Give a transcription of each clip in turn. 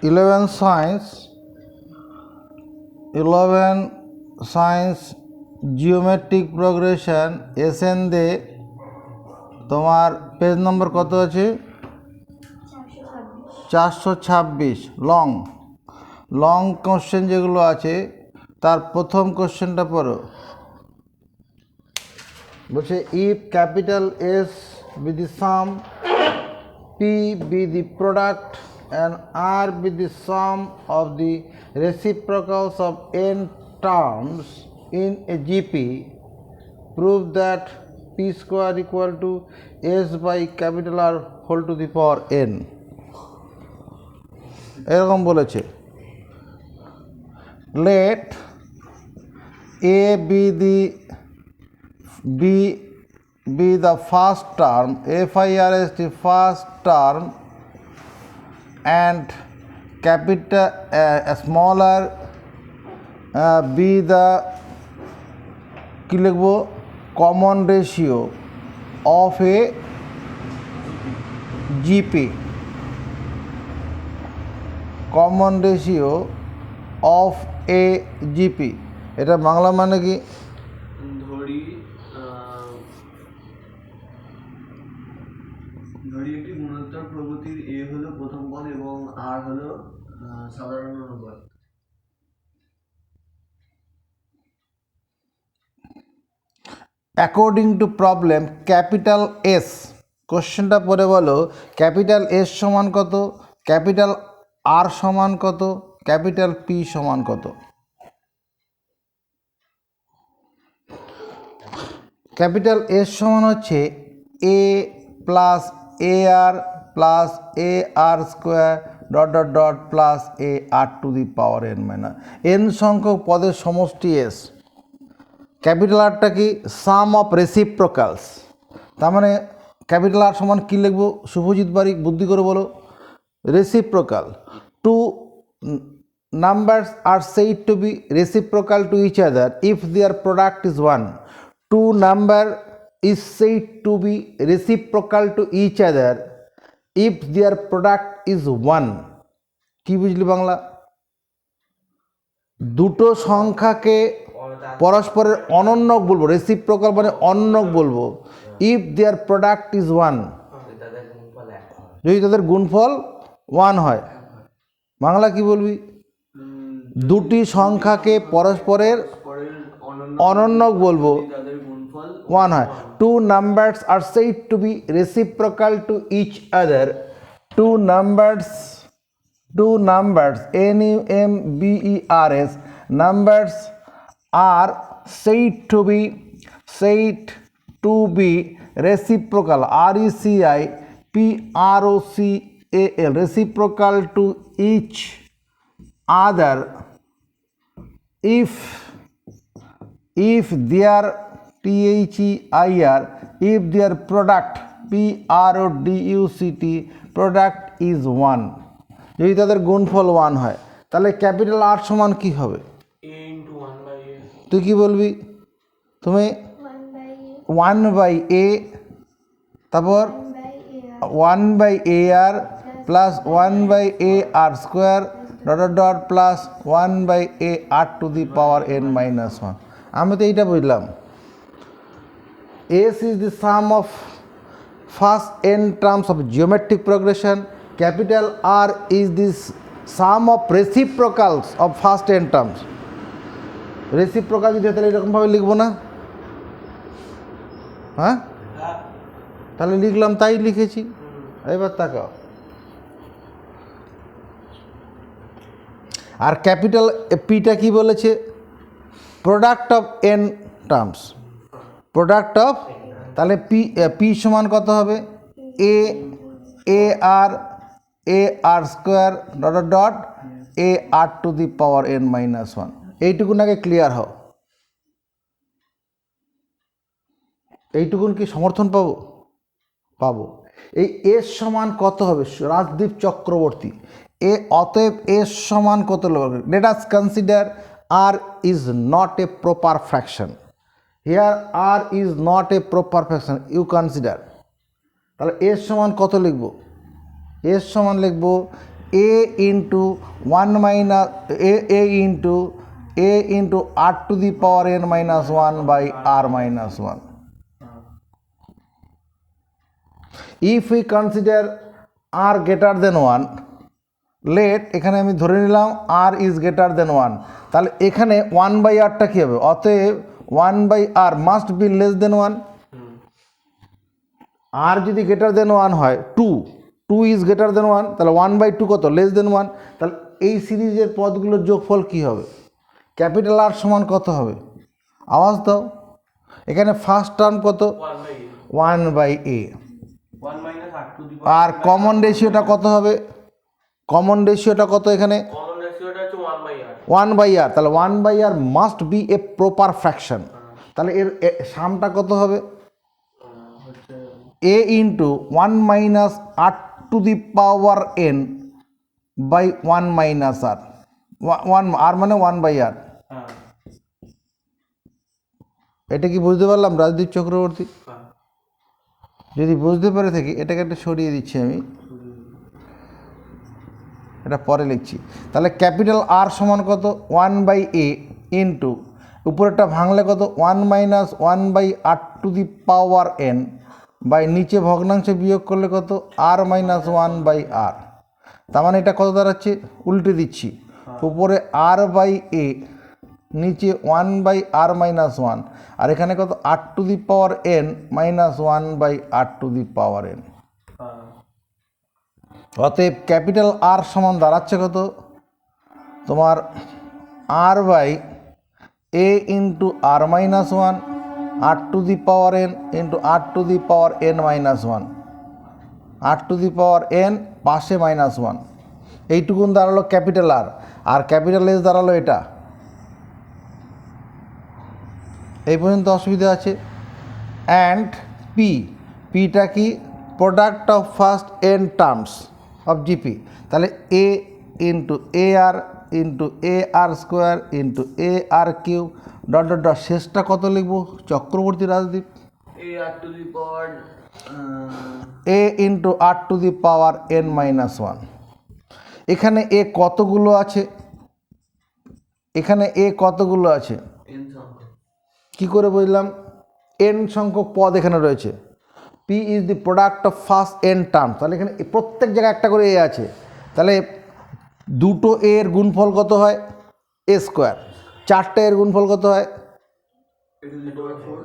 11 science geometric progression SN দে তোমার page নম্বর কত আছে? 426। লং কোশ্চেন যেগুলো আছে তার প্রথম কোশ্চেনটা পড়ো। বলছে if capital S be the sum, P be the product and R be the sum of the reciprocals of n terms in a GP, prove that P square equal to S by capital R whole to the power n। এরকম বলেছে let A be the first term, FIRS the first term, and capital smaller be the কি লিখব common ratio of a GP, common ratio of a GP। এটা বাংলা মানে কি? ধরি একটি গুণোত্তর প্রগতির এ হলো প্রথম পদ এবং আর হলো সাধারণ অনুপাত। According to problem capital S, কোশ্চেনটা পড়ে বলো ক্যাপিটাল এস সমান কত, ক্যাপিটাল আর সমান কত, ক্যাপিটাল পি সমান কত। ক্যাপিটাল এস সমান হচ্ছে a plus a r plus a r square dot dot dot plus a r to the power n minus n সংখ্যক পদের সমষ্টি এস। ক্যাপিটাল আরটা কি? Sum of reciprocals. তার মানে ক্যাপিটাল আর সমান কী লিখবো শুভজিৎ বারিক, বুদ্ধি করে বলো। Reciprocal, two numbers are said to be reciprocal to each other if their product is one. Two number is said to be reciprocal to each other if their product is one. কি বুঝলি বাংলা? দুটো সংখ্যাকে পরস্পরের অনন্যক বলবো, reciprocal মানে অন্যক বলবো, if there product is one, যদি তাদের গুণফল ওয়ান হয়। বাংলা কি বলবি? দুটি সংখ্যাকে পরস্পরের অনন্যক বলবো, ওয়ান হয়। Two numbers are said to be reciprocal to each other. Two numbers NUMBERS numbers are said to be reciprocal, RECIPROCAL, reciprocal to each other if their if their product PRODUCT product is one, যদি তাদের গুণফল one হয়। তাহলে capital R সমান কি হবে? তুই কি বলবি? তুমি ওয়ান বাই এ, তারপর one by a r plus one by a r square dot dot plus one by a r to the power n minus one. আমি তো এইটা বুঝলাম। S is the sum of first n terms of geometric progression, capital R is this sum of reciprocals of first n terms. Reciprocal যদি তাহলে এরকমভাবে লিখবো না? হ্যাঁ, তাহলে লিখলাম, তাই লিখেছি। এবার তাকাও, আর ক্যাপিটাল পিটা কি বলেছে? Product of n terms, product of, তাহলে পি সমান কত হবে? A r square dot dot a r to the power n minus one. এইটুকুন আগে ক্লিয়ার হও। এইটুকুন কি সমর্থন পাবো? এই এস সমান কত হবে? রাজদীপ চক্রবর্তী, অতএব এস সমান কত হবে? Let us consider r is not a proper fraction. Here r is not a proper fraction, you consider. তাহলে এস সমান কত লিখব? এস সমান লিখব a into one minus a into r to the power n minus one by r minus one. If we consider r greater than one, let এখানে আমি ধরে নিলাম r is greater than one, তাহলে এখানে one by আরটা কী হবে? অতএব one by r must be less than one. R যদি গ্রেটার দেন ওয়ান হয়, two is greater than one, তাহলে ওয়ান বাই টু কত? Less than one. তাহলে এই সিরিজের পদগুলোর যোগফল কী হবে? ক্যাপিটাল আর সমান কত হবে? আওয়াজ দাও। এখানে ফার্স্ট টার্ম কত? One by a. আর কমন রেশিওটা কত হবে? কমন রেশিওটা কত এখানে? One by r. তাহলে one by r must be a proper fraction. তাহলে এর সামটা কত হবে? A into one minus r to the power n by one minus r. One r মানে ওয়ান বাই আর। এটা কি বুঝতে পারলাম রাজদীপ চক্রবর্তী? যদি বুঝতে পেরে থাকি এটাকে একটা সরিয়ে দিচ্ছি আমি, এটা পরে লিখছি। তাহলে ক্যাপিটাল আর সমান কত? ওয়ান বাই এ ইন্টু উপরেরটা ভাঙলে কত? One minus one by r to the power n by নিচে ভগ্নাংশে বিয়োগ করলে কত? R minus one by r. তার মানে এটা কত দাঁড়াচ্ছে? উল্টে দিচ্ছি, উপরে আর বাই এ, নিচে one by r minus one, আর এখানে কত? R to the power n minus one by r to the power n. অতএব ক্যাপিটাল আর সমান দাঁড়াচ্ছে কত? তোমার r by a into r minus one r to the power n into r to the power n minus one, r to the power n পাশে minus one. এইটুকুন দাঁড়ালো capital R. আর capital S দাঁড়ালো এটা। এই পর্যন্ত অসুবিধা আছে? অ্যান্ড পিটা কি? Product of first n terms of GP. তাহলে a into a r square into a r cube dot dot dot, শেষটা কত লিখবো Chakraborty Rajdeep? A into r to the power n minus one. এখানে এ কতগুলো আছে? এখানে এ কতগুলো আছে কি করে বুঝলাম? এন সংখ্যক পদ এখানে রয়েছে। P is the product of first N term. তাহলে এখানে প্রত্যেক জায়গায় একটা করে এ আছে। তাহলে দুটো এর গুণফল কত হয়? এ স্কোয়ার। চারটে এর গুণফল কত হয়?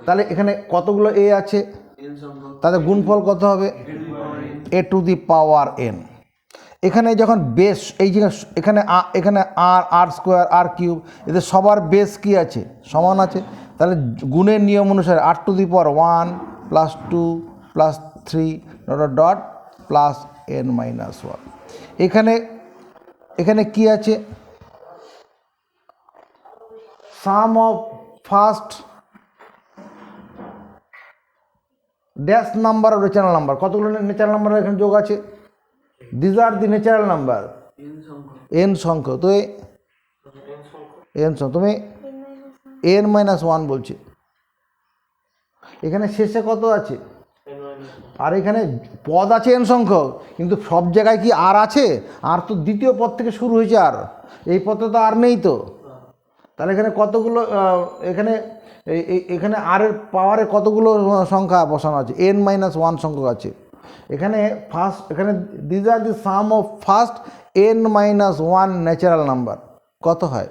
তাহলে এখানে কতগুলো এ আছে? তাদের গুণফল কত হবে? A to the power N. এখানে যখন বেস, এই যে এখানে এখানে আর স্কোয়ার আর কিউব, এদের সবার বেস কি আছে? সমান আছে। তাহলে গুণের নিয়ম অনুসারে r to the power one plus two plus three dot dot plus n minus one. এখানে কি আছে? Sum of first dash number of natural number. কতগুলো ন্যাচারাল নাম্বার এখানে যোগ আছে? This are the natural number, n সংখ্যক। তো N সংখ্যক, তুমি এন মাইনাস ওয়ান বলছে। এখানে শেষে কত আছে? আর এখানে পদ আছে এন সংখ্যক, কিন্তু সব জায়গায় কি আর আছে? আর তো দ্বিতীয় পদ থেকে শুরু হয়েছে, আর এই পদে তো আর নেই। তো তাহলে এখানে কতগুলো এখানে আর এর পাওয়ারে কতগুলো সংখ্যা বসানো আছে? এন মাইনাস ওয়ান সংখ্যক আছে। এখানে this are the sum of first n minus one natural number. কত হয়?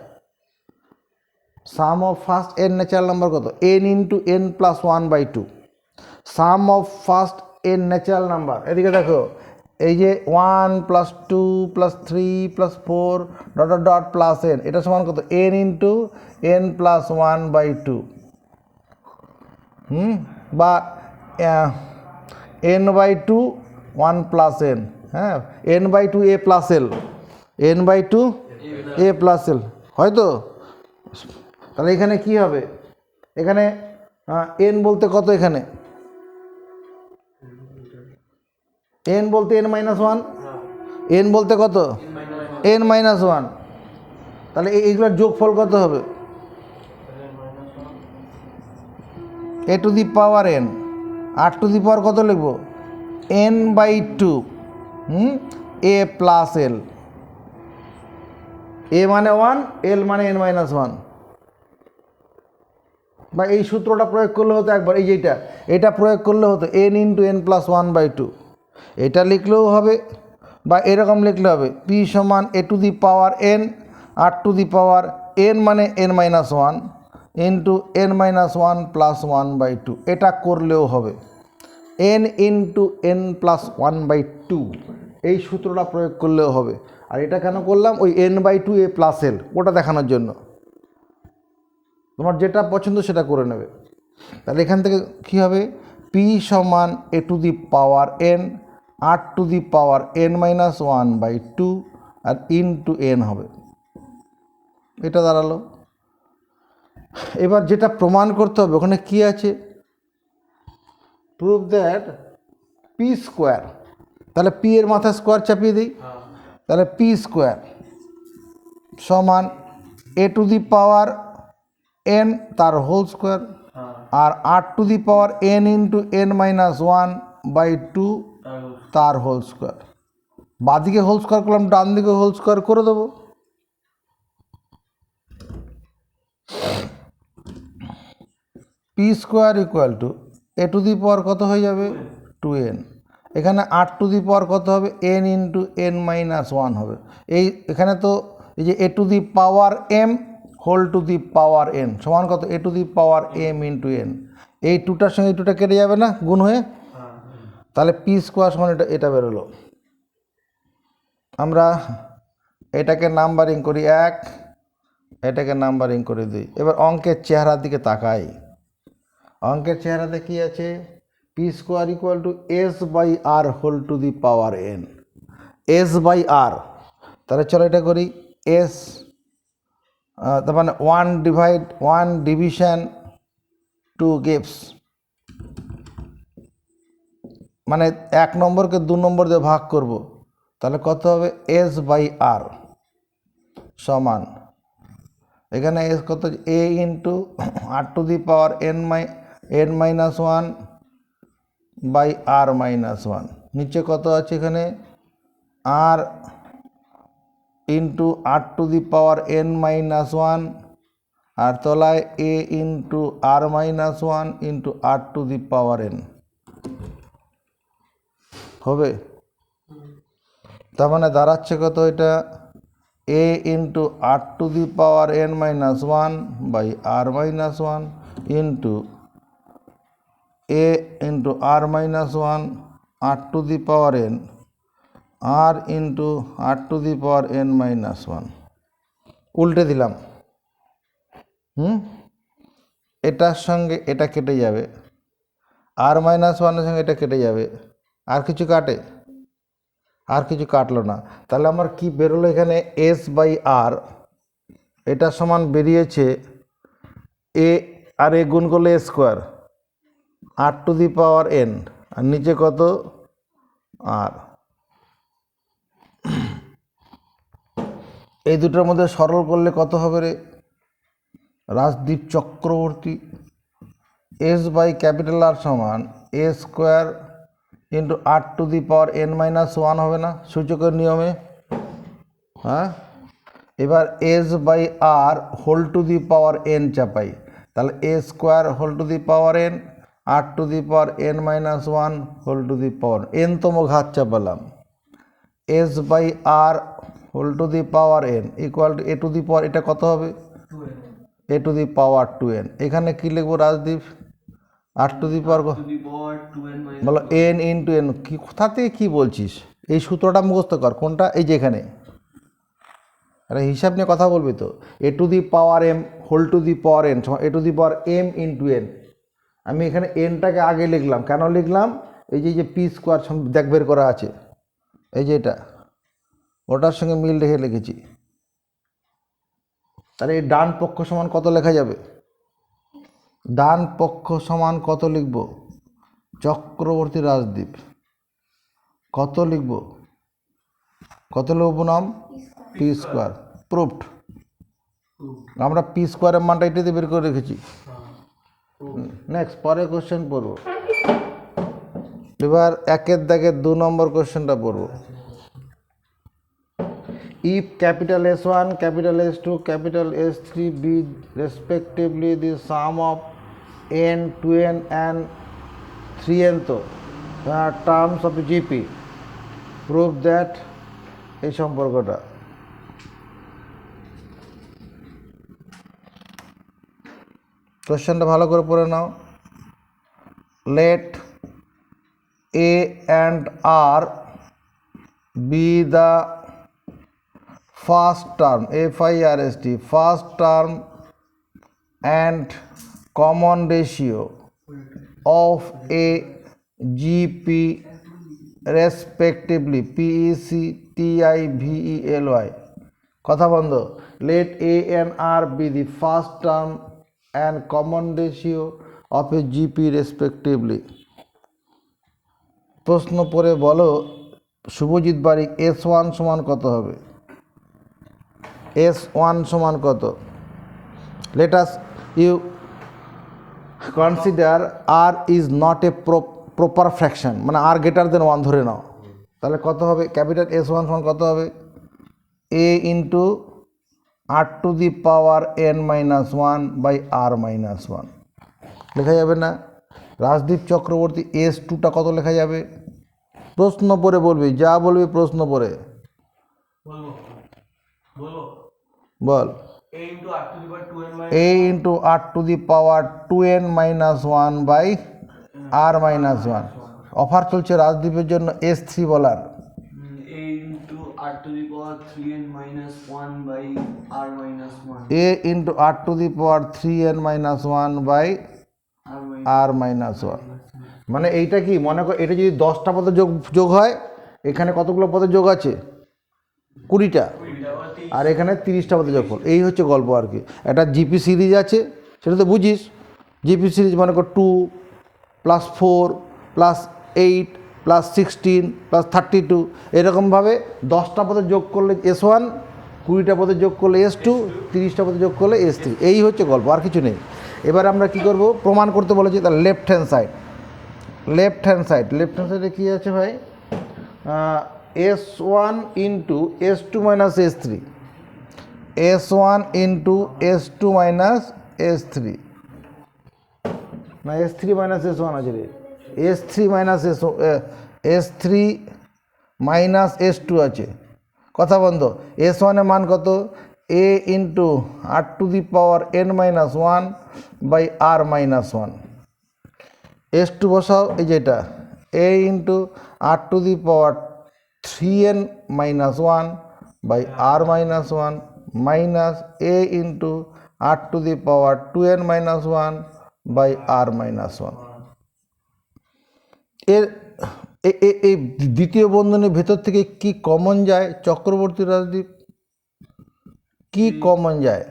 Sum of first n natural number কত? N into n plus one by two. Sum of first n natural number, এদিকে দেখো, এই যে one plus two plus three plus four dot dot dot plus n, এটা সমান কত? N into n plus one by two. বা n by two one plus N. হ্যাঁ, n by two a plus l, n by two a plus l, হয়তো? তাহলে এখানে কি হবে? এখানে এন বলতে কত? এখানে এন বলতে এন মাইনাস ওয়ান, এন বলতে কত? N minus one. তাহলে এইগুলোর যোগফল কত হবে? A to the power n, r to the power কত লিখবো? N by two a plus l a মানে 1, এল মানে n মাইনাস 1। বা এই সূত্রটা প্রয়োগ করলে হতো একবার, এই যেটা এটা প্রয়োগ করলে হতো n ইন্টু n প্লাস 1/2। এটা লিখলেও হবে বা এরকম লিখলে হবে p সমান a to the power n r to the power n মানে n minus 1 into n minus 1 plus 1/2। এটা করলেও হবে n ইন্টু n প্লাস 1/2, এই সূত্রটা প্রয়োগ করলেও হবে। আর এটা কেন করলাম, ওই n/2 a প্লাস l ওটা দেখানোর জন্য। তোমার যেটা পছন্দ সেটা করে নেবে। তাহলে এখান থেকে কী হবে, p সমান a to the power n r to the power n minus 1/2 আর ইন্টু n হবে। এটা দাঁড়ালো। এবার যেটা প্রমাণ করতে হবে ওখানে কি আছে, প্রুভ দ্যাট p স্কোয়ার। তাহলে p এর মাথায় স্কোয়ার চাপিয়ে দিই, তাহলে p স্কোয়ার সমান a to the power n তার হোল স্কোয়ার আর r to the power n into n minus 1/2 তার হোল স্কোয়ার। বাঁদিকে হোল স্কোয়ার করলাম, ডান দিকে হোল স্কোয়ার করে দেবো। p square equal to a to the power কত হয়ে যাবে 2n, এখানে r টু দি পাওয়ার কত হবে n ইন্টু n মাইনাস 1 হবে। এই এখানে তো এই যে a to the power m whole to the power n সমান কত a to the power m into n, এই টুটার সঙ্গে এই টুটা কেটে যাবে না গুণ হয়ে, তাহলে p স্কোয়ার সমান এটা বেরোলো। আমরা এটাকে নাম্বারিং করি 1, এটাকে নাম্বারিং করে দিই। এবার অঙ্কের চেহারার দিকে তাকাই। অঙ্কের চেহারাতে কি আছে, p square equal to s/r whole to the power n, s/r। তাহলে চলো এটা করি s, তার মানে 1 ডিভিশন 2 গিভস, মানে 1 নম্বরকে 2 নম্বর দিয়ে ভাগ করব, তাহলে কত হবে s/r সমান, এখানে s কত a into r to the power n minus 1/r-1, নিচে কত আছে এখানে r into r to the power n minus 1 আর তলায় a into r-1 into r to the power n হবে। তার মানে দাঁড়াচ্ছে কত, এটা a into r to the power n-1/r-1 into a into r-1 r to the power n r into r to the power n-1, উল্টে দিলাম। এটার সঙ্গে এটা কেটে যাবে, r-1 এর সঙ্গে এটা কেটে যাবে, আর কিছু কাটে, আর কিছু কাটলো না। তাহলে আমার কি বেরোলো এখানে s/r, এটা সমান বেরিয়েছে a আর a গুণ করলে a square r to the power n আর নিচে কত r। এই দুটোর মধ্যে সরল করলে কত হবে রে রাজদীপ চক্রবর্তী, s/R সমান a square into r to the power n-1 হবে না সূচকের নিয়মে, হ্যাঁ। এবার s/r whole to the power n চাপাই, তাহলে a square whole to the power n r to the power n-1 whole to the power n তম ঘাত চাপালাম, s/r whole to the power n equal to a to the power, এটা কত হবে a to the power 2n। এখানে কি লিখবো Rajdeep, r to the পাওয়ার বলো n ইন্টু n, কি কোথা থেকে কী বলছিস, এই সূত্রটা মুখস্থ কর। কোনটা, এই যে এখানে, আরে হিসাব নিয়ে কথা বলবি তো, a to the power m whole to the power n সমান a to the power m into n। আমি এখানে nটাকে আগে লিখলাম, কেন লিখলাম, এই যে p স্কোয়ার দেখ বের করা আছে, এই যে এটা ওটার সঙ্গে মিল রেখে লিখেছি। তাহলে এই ডান পক্ষ সমান কত লেখা যাবে, ডান পক্ষ সমান কত লিখব চক্রবর্তী রাজদীপ, কত লিখব, কত লিখব নাম p স্কোয়ার, প্রুফড। আমরা p স্কোয়ারের মানটা এটাতে বের করে রেখেছি। নেক্সট পরের কোশ্চেন পড়ব। এবার 1-এর দাগের 2 নম্বর কোশ্চেনটা পড়ব। if capital S1, capital S2, capital S3 be respectively the sum of n, 2n and 3nth terms of GP, prove that এই সম্পর্কটা। কোশ্চেনটা ভালো করে পড়ে নাও। let A and R be the first term, FIRST, first term and common ratio of a GP respectively, PEC, TIVELY। কথা বন্ধ। let A and R be the first term and common ratio of a GP respectively। প্রশ্ন পড়ে বলো শুভজিৎ বারিক S1 সমান কত হবে? S1 সমান কত? let us you consider R is not a proper fraction, মানে R greater than 1 ধরে নাও, তাহলে কত হবে? ক্যাপিটাল S1 সমান কত হবে? A into R to the power n minus 1 by R minus 1 লেখা যাবে না? রাজদীপ চক্রবর্তী S2টা কত লেখা যাবে? প্রশ্ন পড়ে বলবি, যা বলবি প্রশ্ন পড়ে বল। A into R to the power 2n minus 1 by R minus 1। Offer চলছে রাজদীপের জন্য S3 বলার। A into R to the power 3n minus 1 by R minus 1। A into R to the power 3n minus 1 by R minus 1। মানে এইটা কি মনে কর, এটা যদি 10টা পদে যোগ হয়, এখানে কতগুলো পদে যোগ আছে? 20টা, আর এখানে 30টা পদে যোগ হল। এই হচ্ছে গল্প আর কি। একটা জিপি সিরিজ আছে, সেটা তো বুঝিস। জিপি সিরিজ মনে কর 2 + 4 + 8 + 16 + 32, এরকমভাবে 10টা পদে যোগ করলে S1, 20টা পদে যোগ করলে S2, 30টা পদে যোগ করলে S3। এই হচ্ছে গল্প, আর কিছু নেই। এবার আমরা কি করব? প্রমাণ করতে বলেছি, তার লেফট হ্যান্ড সাইডে কী আছে ভাই? S1 into S2 minus S3, S1 into S2 minus S3, না S3 minus S1 আছে রে, S3 minus S3 minus S2 আছে। কথা বন্ধ। S1 এর মান কত? A into R to the power n minus 1 by R minus 1। S2 বসাও, এই যেটা A into R to the power 3n minus 1 by R minus 1 minus A into R to the power 2n minus 1 by R minus 1। এর এই দ্বিতীয় বন্ধনীর ভেতর থেকে কি কমন যায় চক্রবর্তী রাজদীপ? কি কমন যায়?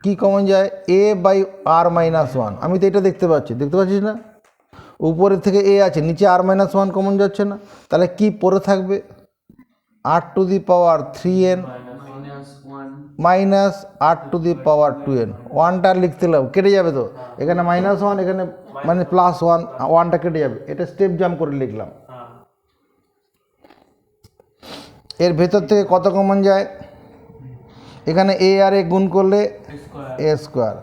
কি কমন যায়? A by R minus 1। আমি তো এটা দেখতে পাচ্ছিস না? উপরের থেকে A আছে, নিচে R minus 1 কমন যাচ্ছে না, তাহলে কি পড়ে থাকবে? R to the power 3n minus R to the power 2n। 1টা লিখতে লাভ, কেটে যাবে তো, এখানে -1, এখানে মানে +1, 1টা কেটে যাবে। এটা স্টেপ জাম্প করে লিখলাম। এর ভেতর থেকে কত কমন যায়? এখানে A আর A গুণ করলে A স্কোয়ার,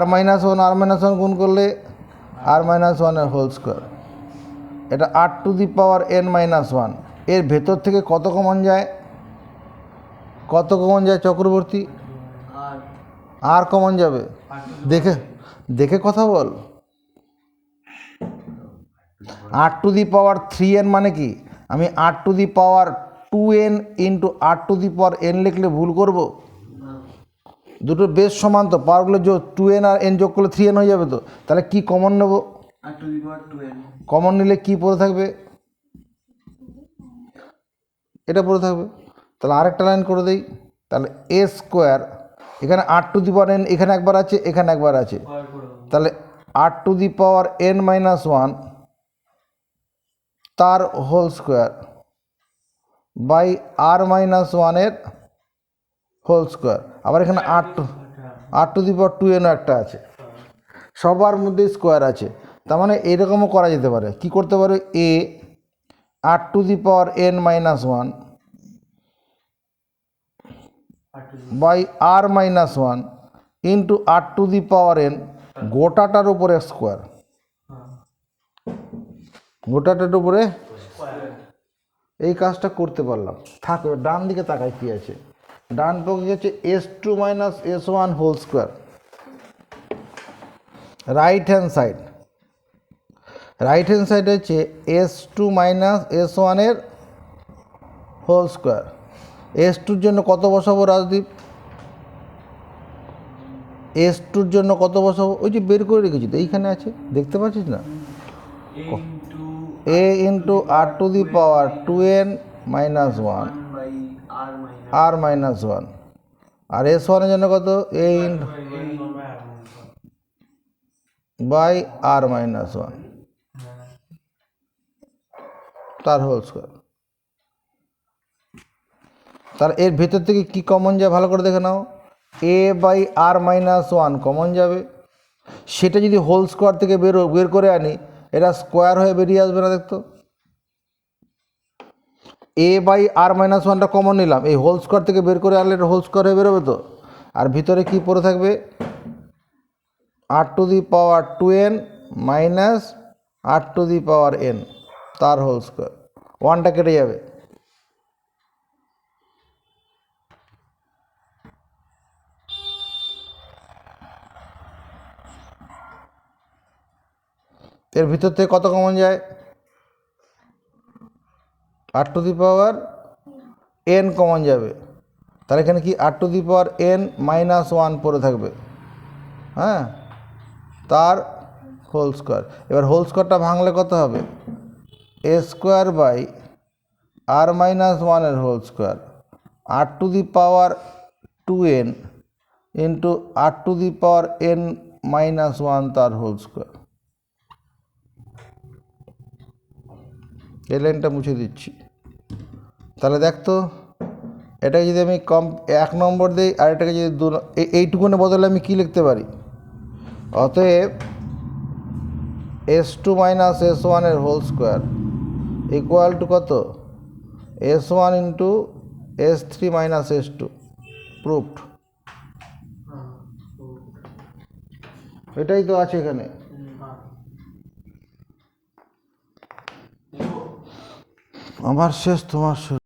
R minus 1 গুণ করলে R minus 1 এর হোল স্কোয়ার। এটা R to the power n minus 1। এর ভেতর থেকে কত কমন যায়? কত কমন যায় চক্রবর্তী? আর কমন যাবে। দেখে কথা বল। R to the power 3n মানে কি? আমি R to the power 2n into R to the power n লিখলে ভুল করব? দুটো বেশ সমান তো, পাওয়ারগুলো যোগ 2n আর n যোগ করলে 3n হয়ে যাবে তো। তাহলে কি কমন নেব? R to the power 2n। Common নিলে কি পড়ে থাকবে? এটা পড়ে থাকবে। তাহলে আরেকটা লাইন করে দেই, তাহলে A স্কোয়ার, এখানে R to the power n এখানে একবার আছে, এখানে একবার আছে, তাহলে R to the power n minus 1 তার whole square by R minus 1 এর হোল স্কোয়ার। আবার এখানে R to the power 2n একটা আছে, সবার মধ্যে স্কোয়ার আছে। তার মানে এরকমও করা যেতে পারে। কি করতে পারে? A r to the power n minus one by r minus one into r to the power n গোটাটার উপরে স্কোয়ার, গোটাটার উপরে এই কাজটা করতে পারলাম। থাকবে ডান দিকে তাকায় কী আছে, ডান পক্ষে হচ্ছে s2 minus s1 whole square, right hand side, right hand side হচ্ছে s2 মাইনাস s1 এর হোল স্কোয়ার। s2-র জন্য কত বসাবো রাজদীপ? s2-র জন্য কত বসাবো? ওই যে বের করে রেখেছি তো, এইখানে আছে, দেখতে পাচ্ছিস না? a into r to the power 2n minus one r minus one, আর s1-এর জন্য কত? a into by r minus one তার হোল স্কোয়ার। তার এর ভেতর থেকে কি কমন যায় ভালো করে দেখে নাও, a by r minus one common যাবে, সেটা যদি হোল স্কোয়ার থেকে বের করে আনি এটা স্কোয়ার হয়ে বেরিয়ে আসবে না, দেখতো a বাই r মাইনাস ওয়ানটা কমন নিলাম, এই হোল স্কোয়ার থেকে বের করে আনলে এটা হোল স্কোয়ার হয়ে বেরোবে তো, আর ভিতরে কি পড়ে থাকবে? r to the power 2n minus r to the power n তার হোল স্কোয়ার, ওয়ানটা কেটে যাবে। এর ভিতর থেকে কত কমন যায়? r to the power n common যাবে, তাহলে এখানে কি r to the power n minus one পড়ে থাকবে, হ্যাঁ, তার হোল স্কোয়ার। এবার হোল স্কোয়ারটা ভাঙলে কত হবে? a স্কোয়ার বাই r মাইনাস ওয়ানের whole square r to the power 2n into r to the power n minus one তার হোল স্কোয়ার। এই লাইনটা মুছে দিচ্ছি, তাহলে দেখতো এটাকে যদি আমি এক নম্বর দিই আর এটাকে যদি এইটুকুনের বদলে আমি কী লিখতে পারি? অতএব s2 মাইনাস s1 এর হোল স্কোয়ার ইকুয়াল টু কত? s1 into s3 minus s2, proofed. এটাই তো আছে এখানে। আমার শেষ, তোমার শুরু।